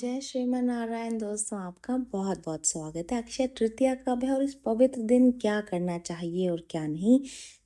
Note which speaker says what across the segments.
Speaker 1: जय श्रीमन नारायण दोस्तों, आपका बहुत बहुत स्वागत है। अक्षय तृतीया कब है और इस पवित्र दिन क्या करना चाहिए और क्या नहीं।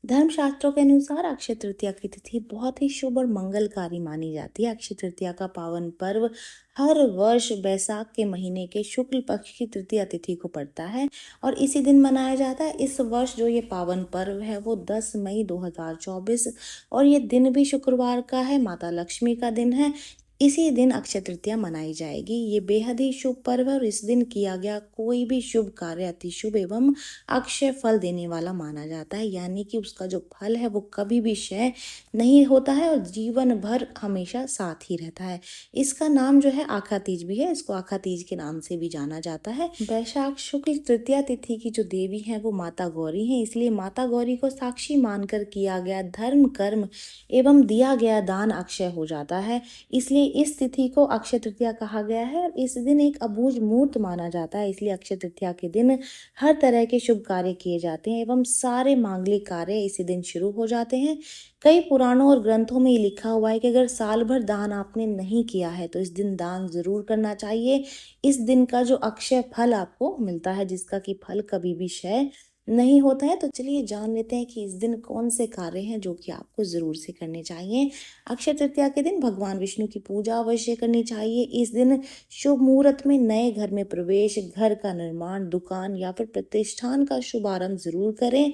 Speaker 1: धर्मशास्त्रों के अनुसार अक्षय तृतीया की तिथि बहुत ही शुभ और मंगलकारी मानी जाती है। अक्षय तृतीया का पावन पर्व हर वर्ष बैसाख के महीने के शुक्ल पक्ष की तृतीया तिथि को पड़ता है और इसी दिन मनाया जाता है। इस वर्ष जो ये पावन पर्व है वो 10 मई 2024 और ये दिन भी शुक्रवार का है, माता लक्ष्मी का दिन है। इसी दिन अक्षय तृतीया मनाई जाएगी। ये बेहद ही शुभ पर्व है और इस दिन किया गया कोई भी शुभ कार्य अति शुभ एवं अक्षय फल देने वाला माना जाता है, यानी कि उसका जो फल है वो कभी भी क्षय नहीं होता है और जीवन भर हमेशा साथ ही रहता है। इसका नाम जो है आखा तीज भी है, इसको आखा तीज के नाम से भी जाना जाता है। वैशाख शुक्ल तृतीया तिथि की जो देवी है वो माता गौरी है, इसलिए माता गौरी को साक्षी मानकर किया गया धर्म कर्म एवं दिया गया दान अक्षय हो जाता है। इसलिए इस तिथि को अक्षय तृतीया कहा गया है और इस दिन एक अबूझ मुहूर्त माना जाता है। इसलिए अक्षय तृतीया के दिन हर तरह के शुभ कार्य किए जाते हैं एवं सारे मांगलिक कार्य इसी दिन शुरू हो जाते हैं। कई पुराणों और ग्रंथों में ये लिखा हुआ है कि अगर साल भर दान आपने नहीं किया है तो इस दिन दान जरूर करना चाहिए। इस दिन का जो अक्षय फल आपको मिलता है, जिसका कि फल कभी भी क्षय नहीं होता है। तो चलिए जान लेते हैं कि इस दिन कौन से कार्य हैं जो कि आपको जरूर से करने चाहिए। अक्षय तृतीया के दिन भगवान विष्णु की पूजा अवश्य करनी चाहिए। इस दिन शुभ मुहूर्त में नए घर में प्रवेश, घर का निर्माण, दुकान या फिर प्रतिष्ठान का शुभारंभ जरूर करें।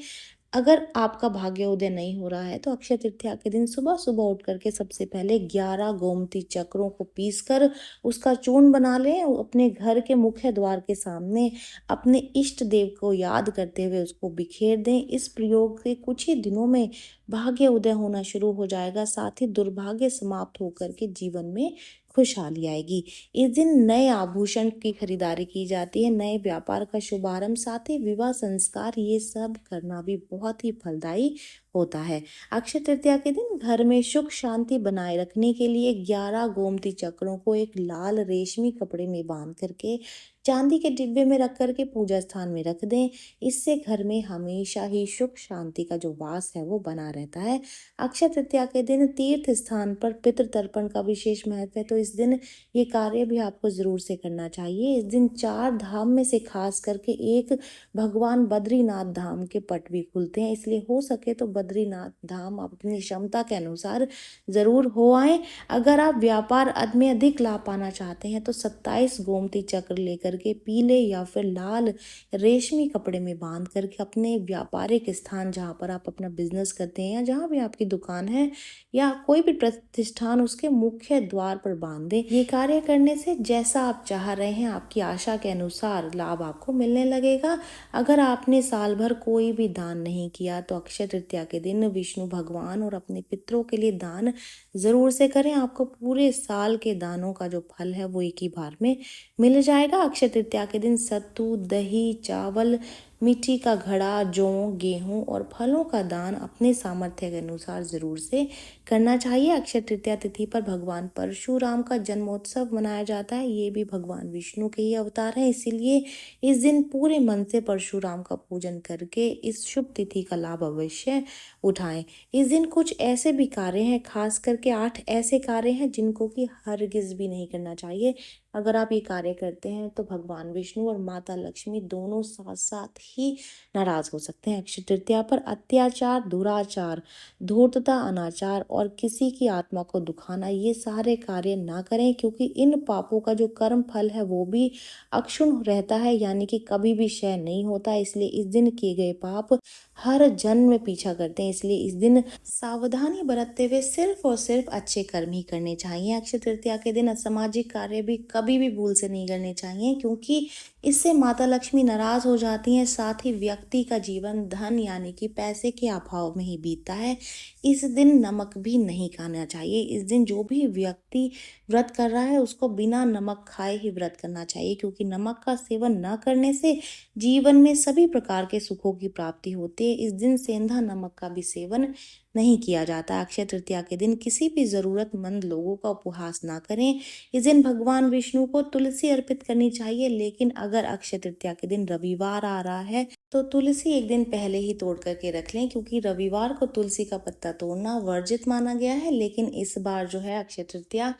Speaker 1: अगर आपका भाग्य उदय नहीं हो रहा है तो अक्षय तृतीया के दिन सुबह सुबह उठ करके सबसे पहले 11 गोमती चक्रों को पीसकर उसका चूर्ण बना लें और अपने घर के मुख्य द्वार के सामने अपने इष्ट देव को याद करते हुए उसको बिखेर दें। इस प्रयोग से कुछ ही दिनों में भाग्य उदय होना शुरू हो जाएगा, साथ ही दुर्भाग्य समाप्त होकर के जीवन में खुशहाली आएगी। इस दिन नए आभूषण की खरीदारी की जाती है, नए व्यापार का शुभारंभ, साथ ही विवाह संस्कार, ये सब करना भी बहुत ही फलदायी होता है। अक्षय तृतीया के दिन घर में सुख शांति बनाए रखने के लिए 11 गोमती चक्रों को एक लाल रेशमी कपड़े में बांध करके चांदी के डिब्बे में रख करके पूजा स्थान में रख दें। इससे घर में हमेशा ही सुख शांति का जो वास है वो बना रहता है। अक्षय तृतीया के दिन तीर्थ स्थान पर पितृ तर्पण का विशेष महत्व है, तो इस दिन ये कार्य भी आपको जरूर से करना चाहिए। इस दिन 4 धाम में से खास करके एक भगवान बद्रीनाथ धाम के पट भी खुलते हैं, इसलिए हो सके तो बद्रीनाथ धाम आप अपनी क्षमता के अनुसार जरूर हो आए। अगर आप व्यापार में अधिक लाभ पाना चाहते हैं तो 27 गोमती चक्र लेकर के पीले या फिर लाल रेशमी कपड़े में बांध करके अपने व्यापारिक स्थान, जहाँ पर आप अपना बिजनेस करते हैं या जहाँ भी आपकी दुकान है या कोई भी प्रतिष्ठान, उसके मुख्य द्वार पर बांध दें। ये कार्य करने से जैसा आप चाह रहे हैं, आपकी आशा के अनुसार लाभ आपको मिलने लगेगा। अगर आपने साल भर कोई भी दान नहीं किया तो अक्षय तृतीया के दिन विष्णु भगवान और अपने पितरों के लिए दान जरूर से करें। आपको पूरे साल के दानों का जो फल है वो एक ही बार में मिल जाएगा। अक्षय तृतीया के दिन सत्तू, दही, चावल, मिट्टी का घड़ा, जौ, गेहूं और फलों का दान अपने सामर्थ्य के अनुसार जरूर से करना चाहिए। अक्षय तृतीया तिथि पर भगवान परशुराम का जन्मोत्सव मनाया जाता है। ये भी भगवान विष्णु के ही अवतार हैं, इसीलिए इस दिन पूरे मन से परशुराम का पूजन करके इस शुभ तिथि का लाभ अवश्य उठाएं। इस दिन कुछ ऐसे भी कार्य हैं, खास करके 8 ऐसे कार्य हैं जिनको कि हरगिज भी नहीं करना चाहिए। अगर आप ये कार्य करते हैं तो भगवान विष्णु और माता लक्ष्मी दोनों साथ साथ ही नाराज हो सकते हैं। अक्षय तृतीया पर अत्याचार, दुराचार, धूर्तता, अनाचार और किसी की आत्मा को दुखाना, ये सारे कार्य ना करें, क्योंकि इन पापों का जो कर्म फल है वो भी अक्षुण रहता है, यानी कि कभी भी क्षय नहीं होता। इसलिए इस दिन किए गए पाप हर जन्म में पीछा करते हैं। इसलिए इस दिन सावधानी बरतते हुए सिर्फ और सिर्फ अच्छे कर्म ही करने चाहिए। अक्षय तृतीया के दिन असामाजिक कार्य भी कभी भी भूल से नहीं करने चाहिए, क्योंकि इससे माता लक्ष्मी नाराज हो जाती हैं। साथ ही व्यक्ति का जीवन धन यानी कि पैसे के अभाव में ही बीतता है। इस दिन नमक भी नहीं खाना चाहिए। इस दिन जो भी व्यक्ति व्रत कर रहा है उसको बिना नमक खाए ही व्रत करना चाहिए, क्योंकि नमक का सेवन न करने से जीवन में सभी प्रकार के सुखों की प्राप्ति होती है। इस दिन सेंधा नमक का भी सेवन नहीं किया जाता। अक्षय तृतीया के दिन किसी भी जरूरतमंद लोगों का उपहास ना करें। इस दिन भगवान विष्णु को तुलसी अर्पित करनी चाहिए, लेकिन अगर अक्षय तृतीया के दिन रविवार आ रहा है तो तुलसी एक दिन पहले ही तोड़ करके रख लें, क्योंकि रविवार को तुलसी का पत्ता तोड़ना वर्जित माना गया है। लेकिन इस बार जो है अक्षय तृतीया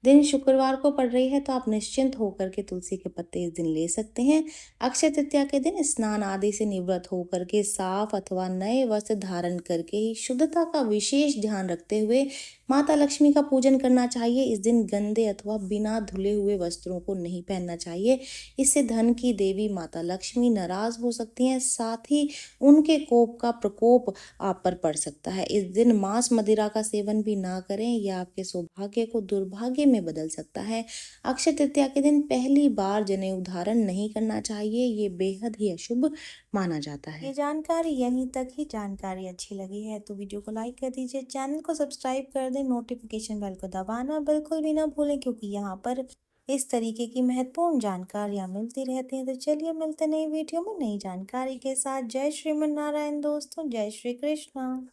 Speaker 1: दिन शुक्रवार को पड़ रही है तो आप निश्चिंत होकर के तुलसी के पत्ते इस दिन ले सकते हैं। अक्षय तृतीया के दिन स्नान आदि से निवृत्त होकर के साफ अथवा नए वस्त्र धारण करके ही शुद्धता का विशेष ध्यान रखते हुए माता लक्ष्मी का पूजन करना चाहिए। इस दिन गंदे अथवा बिना धुले हुए वस्त्रों को नहीं पहनना चाहिए। इससे धन की देवी माता लक्ष्मी नाराज हो सकती हैं, साथ ही उनके कोप का प्रकोप आप पर पड़ सकता है। इस दिन मांस मदिरा का सेवन भी ना करें, यह आपके सौभाग्य को दुर्भाग्य में बदल सकता है। अक्षय तृतीया के दिन पहली बार जनेऊ धारण नहीं करना चाहिए, ये बेहद ही अशुभ माना जाता है।
Speaker 2: ये जानकारी यहीं तक ही। जानकारी अच्छी लगी है तो वीडियो को लाइक कर दीजिए, चैनल को सब्सक्राइब कर दें, नोटिफिकेशन बेल को दबाना बिल्कुल भी ना भूलें, क्योंकि यहाँ पर इस तरीके की महत्वपूर्ण जानकारियाँ मिलती रहती हैं। तो चलिए मिलते नई वीडियो में नई जानकारी के साथ। जय श्रीमन नारायण दोस्तों, जय श्री कृष्णा।